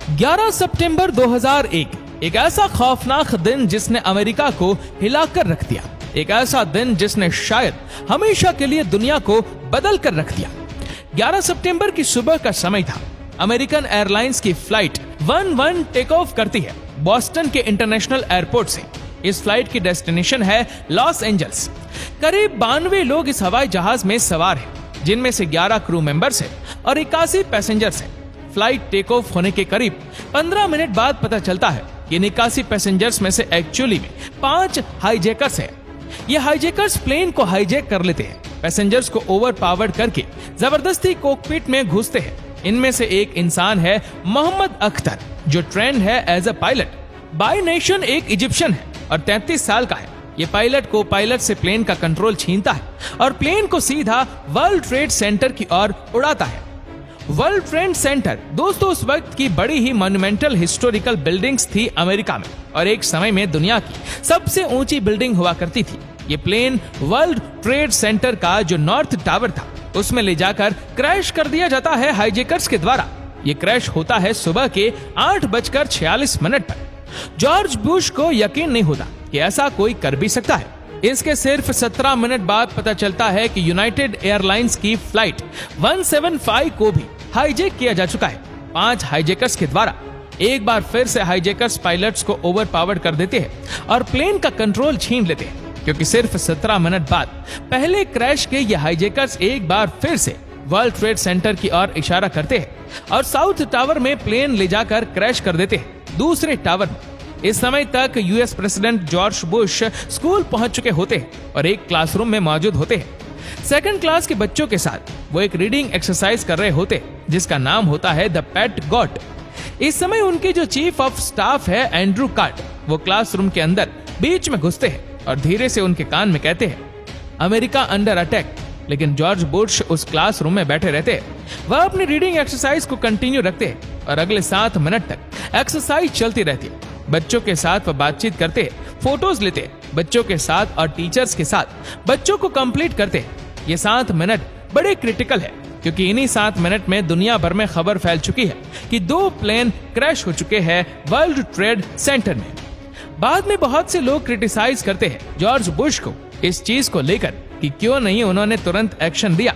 11 सितंबर 2001 एक ऐसा खौफनाक दिन जिसने अमेरिका को हिलाकर रख दिया। एक ऐसा दिन जिसने शायद हमेशा के लिए दुनिया को बदल कर रख दिया। 11 सितंबर की सुबह का समय था। अमेरिकन एयरलाइंस की फ्लाइट 11 टेक ऑफ करती है बॉस्टन के इंटरनेशनल एयरपोर्ट से। इस फ्लाइट की डेस्टिनेशन है लॉस एंजल्स। करीब 92 लोग इस हवाई जहाज में सवार हैं, जिनमें से 11 क्रू मेंबर्स हैं और 81 पैसेंजर्स हैं। फ्लाइट टेक ऑफ होने के करीब 15 मिनट बाद पता चलता है कि 81 पैसेंजर्स में से एक्चुअली में 5 हाईजैकर्स हैं। ये हाईजैकर्स प्लेन को हाईजैक कर लेते हैं, पैसेंजर्स को ओवर पावर्ड करके जबरदस्ती कॉकपिट में घुसते हैं। इनमें से एक इंसान है मोहम्मद अख्तर, जो ट्रेंड है as a pilot. By nation एक इजिप्शियन है और 33 साल का है। ये पायलट को पायलट से प्लेन का कंट्रोल छीनता है और प्लेन को सीधा वर्ल्ड ट्रेड सेंटर की ओर उड़ाता है। वर्ल्ड ट्रेड सेंटर दोस्तों उस वक्त की बड़ी ही मॉन्यूमेंटल हिस्टोरिकल बिल्डिंग्स थी अमेरिका में, और एक समय में दुनिया की सबसे ऊंची बिल्डिंग हुआ करती थी। ये प्लेन वर्ल्ड ट्रेड सेंटर का जो नॉर्थ टावर था उसमें ले जाकर क्रैश कर दिया जाता है हाईजैकर्स के द्वारा। ये क्रैश होता है सुबह के 8:46 पर। जॉर्ज बुश को यकीन नहीं होता कि ऐसा कोई कर भी सकता है। इसके सिर्फ 17 मिनट बाद पता चलता है कि यूनाइटेड एयरलाइंस की फ्लाइट 175 को भी हाईजैक किया जा चुका है 5 हाईजैकर्स के द्वारा। एक बार फिर से हाईजैकर्स पायलट्स को ओवर पावर्ड कर देते हैं और प्लेन का कंट्रोल छीन लेते हैं, क्योंकि सिर्फ 17 मिनट बाद पहले क्रैश के ये हाईजैकर्स एक बार फिर से वर्ल्ड ट्रेड सेंटर की ओर इशारा करते हैं और साउथ टावर में प्लेन ले जाकर क्रैश कर देते हैं दूसरे टावर में। इस समय तक US president George Bush school पहुंच चुके होते हैं और एक क्लासरूम में मौजूद होते हैं। सेकंड क्लास के बच्चों के साथ वो एक रीडिंग एक्सरसाइज कर रहे होते हैं, जिसका नाम होता है द पेट गॉट। इस समय उनके जो चीफ ऑफ स्टाफ है एंड्रू कार्ट, वो क्लासरूम के अंदर बीच में घुसते हैं और धीरे से उनके कान में कहते हैं, अमेरिका अंडर अटैक। लेकिन जॉर्ज बुश उस क्लासरूम में बैठे रहते हैं। वह अपनी रीडिंग एक्सरसाइज को कंटिन्यू रखते हैं और अगले 7 मिनट तक एक्सरसाइज चलती रहती है। बच्चों के साथ वह बातचीत करते हैं, फोटोज लेते हैं बच्चों के साथ और टीचर्स के साथ बच्चों को कंप्लीट करते हैं। ये 7 मिनट बड़े क्रिटिकल है, क्योंकि इन्हीं 7 मिनट में दुनिया भर में खबर फैल चुकी है कि 2 प्लेन क्रैश हो चुके हैं वर्ल्ड ट्रेड सेंटर में। बाद में बहुत से लोग क्रिटिसाइज करते हैं जॉर्ज बुश को इस चीज को लेकर कि क्यों नहीं उन्होंने तुरंत एक्शन लिया,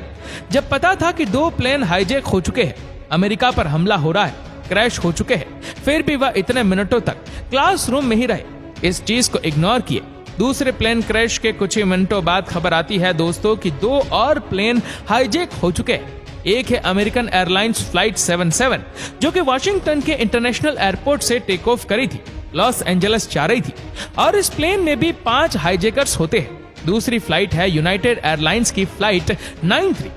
जब पता था कि 2 प्लेन हाईजैक हो चुके हैं, अमेरिका पर हमला हो रहा है, क्रैश हो चुके हैं, फिर भी वह इतने मिनटों तक क्लासरूम में ही रहे, इस चीज को इग्नोर किए। दूसरे प्लेन क्रैश के कुछ ही मिनटों बाद खबर आती है दोस्तों कि 2 और प्लेन हाईजैक हो चुके हैं। एक है अमेरिकन एयरलाइंस फ्लाइट 77, जो कि वाशिंगटन के इंटरनेशनल एयरपोर्ट से टेक ऑफ करी थी, लॉस एंजल्स जा रही थी, और इस प्लेन में भी 5 हाईजैकर्स होते हैं। दूसरी फ्लाइट है यूनाइटेड एयरलाइंस की फ्लाइट 93,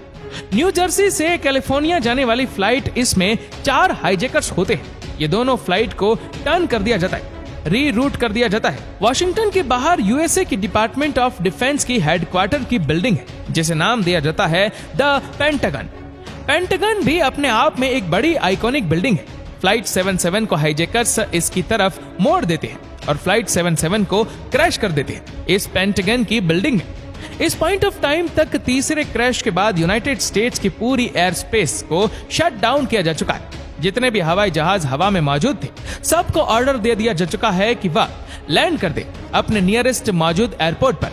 न्यू जर्सी से कैलिफोर्निया जाने वाली फ्लाइट। इसमें 4 हाईजैकर्स होते हैं। ये दोनों फ्लाइट को टर्न कर दिया जाता है, रीरूट कर दिया जाता है। वाशिंगटन के बाहर यूएसए की डिपार्टमेंट ऑफ डिफेंस की हेडक्वार्टर की बिल्डिंग है, जिसे नाम दिया जाता है द पेंटागन। पेंटागन भी अपने आप में एक बड़ी आइकॉनिक बिल्डिंग है। फ्लाइट 77 को हाईजैकर्स इसकी तरफ मोड़ देते हैं और फ्लाइट 77 को क्रैश कर देते हैं इस पेंटागन की बिल्डिंग में। इस पॉइंट ऑफ टाइम तक तीसरे क्रैश के बाद यूनाइटेड स्टेट्स की पूरी एयर स्पेस को शट डाउन किया जा चुका है। जितने भी हवाई जहाज हवा में मौजूद थे, सबको ऑर्डर दे दिया जा चुका है कि वह लैंड कर दे अपने नियरेस्ट मौजूद एयरपोर्ट पर।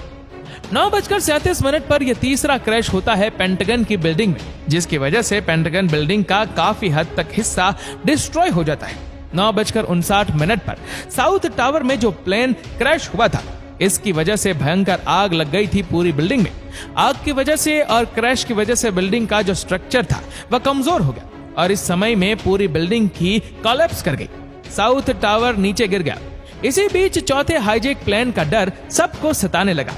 9:37 पर यह तीसरा क्रैश होता है पेंटागन की बिल्डिंग में, जिसकी वजह से पेंटागन बिल्डिंग का काफी हद तक हिस्सा डिस्ट्रॉय हो जाता है। 9:59 पर साउथ टावर में जो प्लेन क्रैश हुआ था, इसकी वजह से भयंकर आग लग गई थी पूरी बिल्डिंग में। आग की वजह से और क्रैश की वजह से बिल्डिंग का जो स्ट्रक्चर था वह कमजोर हो गया और इस समय में पूरी बिल्डिंग की कोलैप्स कर गई। साउथ टावर नीचे गिर गया। इसी बीच चौथे हाईजैक प्लेन का डर सबको सताने लगा।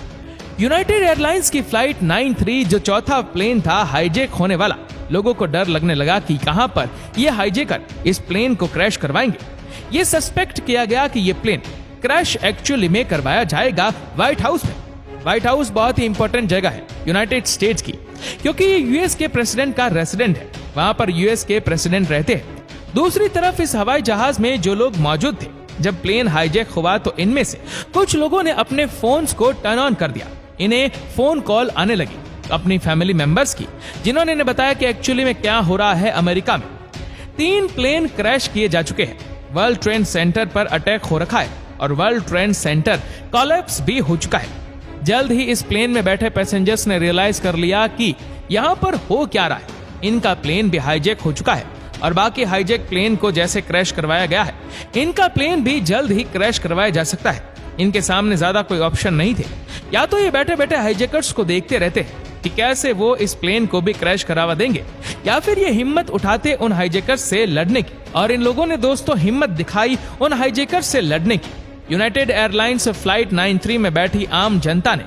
यूनाइटेड एयरलाइंस की फ्लाइट 93, जो चौथा प्लेन था हाईजैक होने वाला, लोगों को डर लगने लगा कि कहां पर ये हाईजैकर इस प्लेन को क्रैश करवाएंगे। ये सस्पेक्ट किया गया कि ये प्लेन क्रैश एक्चुअली में करवाया जाएगा व्हाइट हाउस में। व्हाइट हाउस बहुत ही इंपॉर्टेंट जगह है यूनाइटेड स्टेट्स की, क्योंकि ये यूएस के प्रेसिडेंट का रेसिडेंट है। वहां पर यूएस के प्रेसिडेंट रहते हैं। दूसरी तरफ इस हवाई जहाज में जो लोग मौजूद थे जब प्लेन हाईजैक हुआ, तो इनमें से कुछ लोगों ने अपने फोन्स को टर्न ऑन कर दिया। इन्हें फोन कॉल आने लगी अपनी फैमिली मेंबर्स की, जिन्होंने बताया कि एक्चुअली में क्या हो रहा है अमेरिका में। 3 प्लेन क्रैश किए जा चुके हैं। वर्ल्ड ट्रेड सेंटर पर अटैक हो रखा है और वर्ल्ड ट्रेड सेंटर कोलैप्स भी हो चुका है। जल्द ही इस प्लेन में बैठे पैसेंजर्स ने रियलाइज कर लिया कि यहाँ पर हो क्या रहा है। इनका प्लेन भी हाईजैक हो चुका है और बाकी हाईजैक प्लेन को जैसे क्रैश करवाया गया है, इनका प्लेन भी जल्द ही क्रैश करवाया जा सकता है। इनके सामने ज्यादा कोई ऑप्शन नहीं थे। या तो ये बैठे बैठे हाईजैकर्स को देखते रहते कि कैसे वो इस प्लेन को भी क्रैश करवा देंगे, या फिर ये हिम्मत उठाते उन हाईजैकर्स से लड़ने की। और इन लोगों ने दोस्तों हिम्मत दिखाई उन हाईजैकर्स से लड़ने की। यूनाइटेड एयरलाइंस फ्लाइट 93 में बैठी आम जनता ने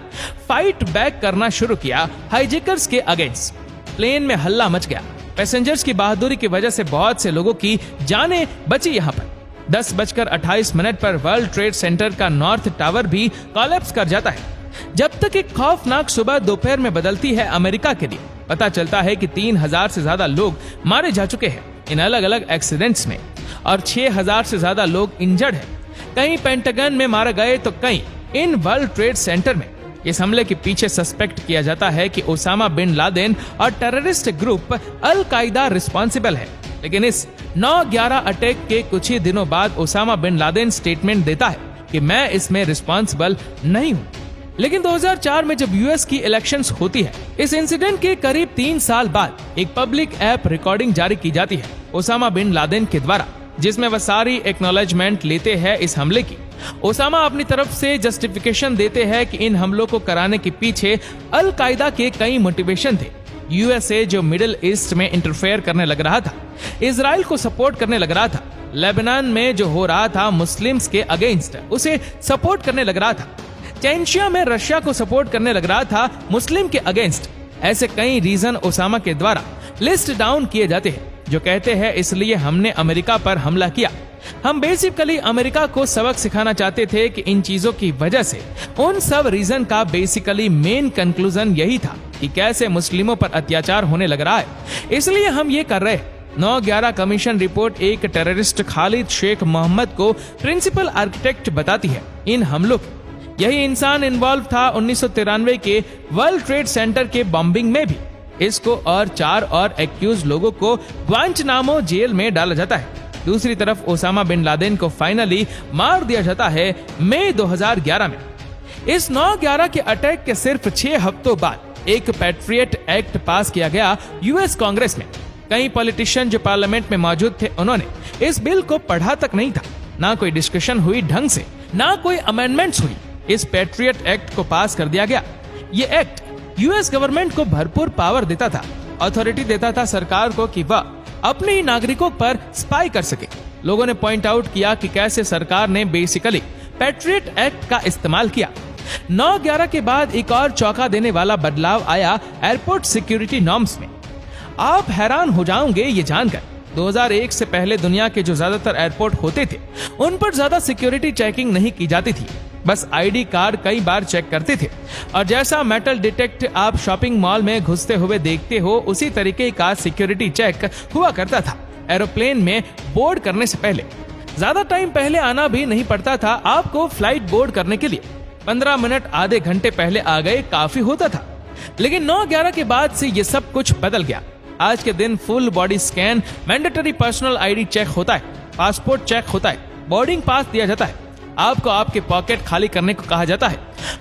फाइट बैक करना शुरू किया हाईजैकर्स के अगेंस्ट। प्लेन में हल्ला मच गया। पैसेंजर्स की बहादुरी की वजह से बहुत से लोगों की जानें बची। यहाँ पर 10:28 पर वर्ल्ड ट्रेड सेंटर का नॉर्थ टावर भी कोलैप्स कर जाता है। जब तक एक खौफनाक सुबह दोपहर में बदलती है अमेरिका के लिए, पता चलता है कि 3000 से ज्यादा लोग मारे जा चुके हैं इन अलग अलग एक्सीडेंट्स में और 6000 से ज्यादा लोग इंजर्ड हैं। कहीं पेंटागन में मारे गए तो कहीं इन वर्ल्ड ट्रेड सेंटर में। इस हमले के पीछे सस्पेक्ट किया जाता है कि ओसामा बिन लादेन और टेररिस्ट ग्रुप अल कायदा रिस्पॉन्सिबल है। लेकिन इस 9/11 अटैक के कुछ ही दिनों बाद ओसामा बिन लादेन स्टेटमेंट देता है कि मैं इसमें रिस्पॉन्सिबल नहीं हूँ। लेकिन 2004 में जब यूएस की इलेक्शंस होती है, इस इंसिडेंट के करीब 3 साल बाद एक पब्लिक ऐप रिकॉर्डिंग जारी की जाती है ओसामा बिन लादेन के द्वारा, जिसमें वह सारी एक्नॉलेजमेंट लेते हैं इस हमले की। ओसामा अपनी तरफ से जस्टिफिकेशन देते हैं कि इन हमलों को कराने के पीछे अल कायदा के कई मोटिवेशन थे। यूएसए जो मिडिल ईस्ट में इंटरफेयर करने लग रहा था, इजराइल को सपोर्ट करने लग रहा था, लेबनान में जो हो रहा था मुस्लिम्स के अगेंस्ट उसे सपोर्ट करने लग रहा था, चेंचिया में रशिया को सपोर्ट करने लग रहा था मुस्लिम के अगेंस्ट। ऐसे कई रीजन ओसामा के द्वारा लिस्ट डाउन किए जाते हैं जो कहते हैं इसलिए हमने अमेरिका पर हमला किया। हम बेसिकली अमेरिका को सबक सिखाना चाहते थे कि इन चीजों की वजह से उन सब रीजन का बेसिकली मेन कंक्लूजन यही था कि कैसे मुस्लिमों पर अत्याचार होने लग रहा है, इसलिए हम ये कर रहे हैं। 9/11 कमीशन रिपोर्ट एक टेररिस्ट खालिद शेख मोहम्मद को प्रिंसिपल आर्किटेक्ट बताती है इन हमलों की। यही इंसान इन्वॉल्व था 1993 के वर्ल्ड ट्रेड सेंटर के बॉम्बिंग में भी। इसको और 4 और एक्यूज लोगों को ग्वांचनामो जेल में डाला जाता है। दूसरी तरफ ओसामा बिन लादेन को फाइनली मार दिया जाता है मई 2011 में। इस 9/11 के अटैक के सिर्फ 6 हफ्तों बाद एक पैट्रियट एक्ट पास किया गया यूएस कांग्रेस में। कई पॉलिटिशियन जो पार्लियामेंट में मौजूद थे, उन्होंने इस बिल को पढ़ा तक नहीं था। ना कोई डिस्कशन हुई ढंग से, ना कोई अमेंडमेंट्स हुई। इस पैट्रियट एक्ट को पास कर दिया गया। ये एक्ट यूएस गवर्नमेंट को भरपूर पावर देता था, अथॉरिटी देता था सरकार को कि वह अपने ही नागरिकों पर स्पाई कर सके। लोगों ने पॉइंट आउट किया कि कैसे सरकार ने बेसिकली पैट्रियट एक्ट का इस्तेमाल किया। 9/11 के बाद एक और चौंका देने वाला बदलाव आया एयरपोर्ट सिक्योरिटी नॉर्म्स में। आप हैरान हो जाओगे ये जानकर, 2001 से पहले दुनिया के जो ज्यादातर एयरपोर्ट होते थे उन पर ज्यादा सिक्योरिटी चेकिंग नहीं की जाती थी। बस आईडी कार्ड कई बार चेक करते थे और जैसा मेटल डिटेक्ट आप शॉपिंग मॉल में घुसते हुए देखते हो, उसी तरीके का सिक्योरिटी चेक हुआ करता था। एरोप्लेन में बोर्ड करने से पहले ज्यादा टाइम पहले आना भी नहीं पड़ता था। आपको फ्लाइट बोर्ड करने के लिए 15 मिनट आधे घंटे पहले आ गए काफी होता था। लेकिन 9/11 के बाद से ये सब कुछ बदल गया। आज के दिन full body scan, mandatory personal ID check होता है, पासपोर्ट चेक होता है, बोर्डिंग पास दिया जाता है, आपको आपके पॉकेट खाली करने को कहा जाता है।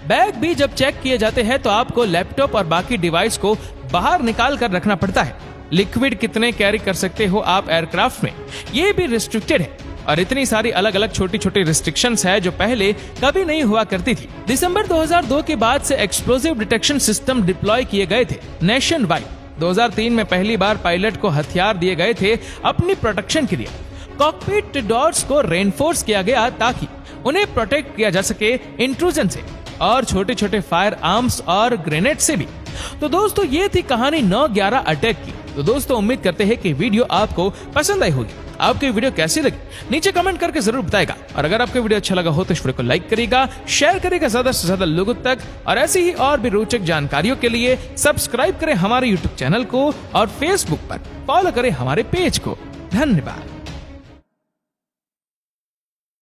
बैग भी जब चेक किए जाते हैं तो आपको लैपटॉप और बाकी डिवाइस को बाहर निकाल कर रखना पड़ता है। लिक्विड कितने कैरी कर सकते हो आप एयरक्राफ्ट में, ये भी रिस्ट्रिक्टेड है। और इतनी सारी अलग अलग छोटी छोटी रिस्ट्रिक्शंस है जो पहले कभी नहीं हुआ करती थी। दिसंबर 2002 के बाद से एक्सप्लोजिव डिटेक्शन सिस्टम डिप्लॉय किए गए थे नेशन वाइड। 2003 में पहली बार पायलट को हथियार दिए गए थे अपनी प्रोटेक्शन के लिए। कॉकपिट डोर्स को रेनफोर्स किया गया ताकि उन्हें प्रोटेक्ट किया जा सके इंट्रूजन से और छोटे छोटे फायर आर्म्स और ग्रेनेड से भी। तो दोस्तों ये थी कहानी 9/11 अटैक की। तो दोस्तों उम्मीद करते हैं कि वीडियो आपको पसंद आई होगी। आपको वीडियो कैसी लगी नीचे कमेंट करके जरूर बताएगा। और अगर आपको वीडियो अच्छा लगा हो तो इस वीडियो को लाइक करिएगा, शेयर करिएगा ज्यादा से ज्यादा लोगों तक। और ऐसी ही और भी रोचक जानकारियों के लिए सब्सक्राइब करें हमारे यूट्यूब चैनल को और फेसबुक पर फॉलो करें हमारे पेज को। धन्यवाद।